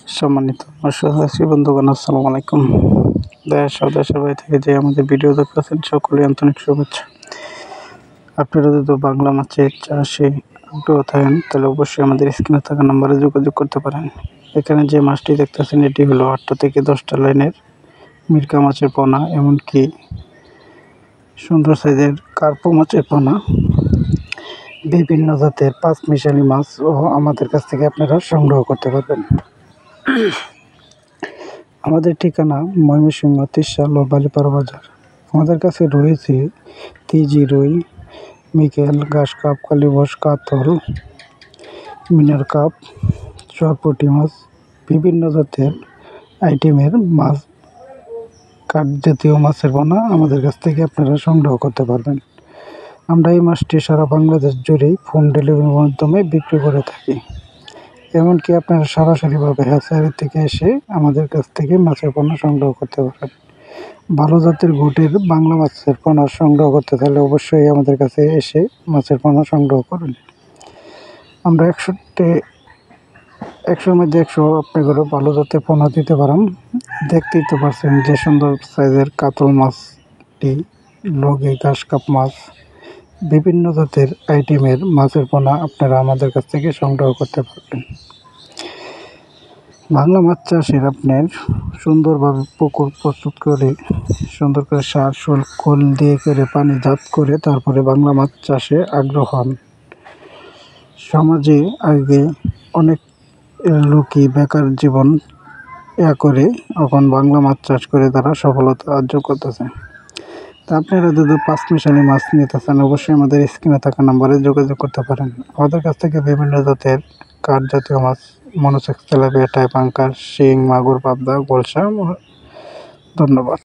সম্মানিত দর্শক বন্ধুগণ, আসসালামু আলাইকুম। দেশ ও দেশের বাইরে থেকে যে আমাদের ভিডিও দেখতেছেন সকলে আন্তরিক শুভেচ্ছা। আপনারা যদি বাংলা মাছের চাষে আগ্রহ থাকেন তাহলে অবশ্যই আমাদের স্ক্রিনে থাকা নম্বরে যোগাযোগ করতে পারেন। এখানে যে মাছটি দেখতেছেন এটি হলো 8টা থেকে 10টা লাইনের মিরকা মাছের পোনা, এমনকি সুন্দর সাইজের কার্পো মাছের পোনা, বিভিন্ন জাতের পাঁচমিশালি মাছও আমাদের কাছ থেকে আপনারা সংগ্রহ করতে পারবেন। আমাদের ঠিকানা ময়মনসিংহ তিরশাল ও বালিপাড়া বাজার। আমাদের কাছে রয়েছে তিজি, রুই, মিকেল, ঘাস কাপ, কালীবাউস, কাতল, মিনার কাপ, চরপুঁটি মাছ, বিভিন্ন জাতের আইটেমের মাছ, কাঠ জাতীয় মাছের পোনা আমাদের কাছ থেকে আপনারা সংগ্রহ করতে পারবেন। আমরা এই মাছটি সারা বাংলাদেশ জুড়েই হোম ডেলিভারির মাধ্যমে বিক্রি করে থাকি। এমনকি আপনারা সরাসরিভাবে হ্যাচারি থেকে এসে আমাদের কাছ থেকে মাছের পোনা সংগ্রহ করতে পারেন। ভালো জাতের গুটের বাংলা মাছের পোনা সংগ্রহ করতে চাইলে অবশ্যই আমাদের কাছে এসে মাছের পোনা সংগ্রহ করুন। আমরা 100-র মধ্যে 100 আপনাদেরও ভালো জাতের পোনা দিতে পারেন। দেখতেই তো পারছেন যে সুন্দর সাইজের কাতল মাছটি, লগে ঘাস কাপ মাছ, বিভিন্ন জাতের আইটেমের মাছের পোনা আপনারা আমাদের কাছ থেকে সংগ্রহ করতে পারবেন। বাংলা মাছ চাষের আপনার সুন্দরভাবে পুকুর প্রস্তুত করে, সুন্দর করে সার খোল দিয়ে করে পানি জাত করে তারপরে বাংলা মাছ চাষে আগ্রহ হন। সমাজে আগে অনেক লোকই বেকার জীবন করে এখন বাংলা মাছ চাষ করে তারা সফলতা অর্জন করতেছে। তা আপনারা যদি পাঁচমিশালি মাছ নিতে চান অবশ্যই আমাদের স্ক্রিনে থাকা নম্বরে যোগাযোগ করতে পারেন। আমাদের কাছ থেকে বিভিন্ন জাতের কাঠ জাতীয় মাছ, মনোসেক্স, তেলাপিয়া, টাইপ, আঙ্কার, শিং, মাগুর, পাবদা, গোলসা। ধন্যবাদ।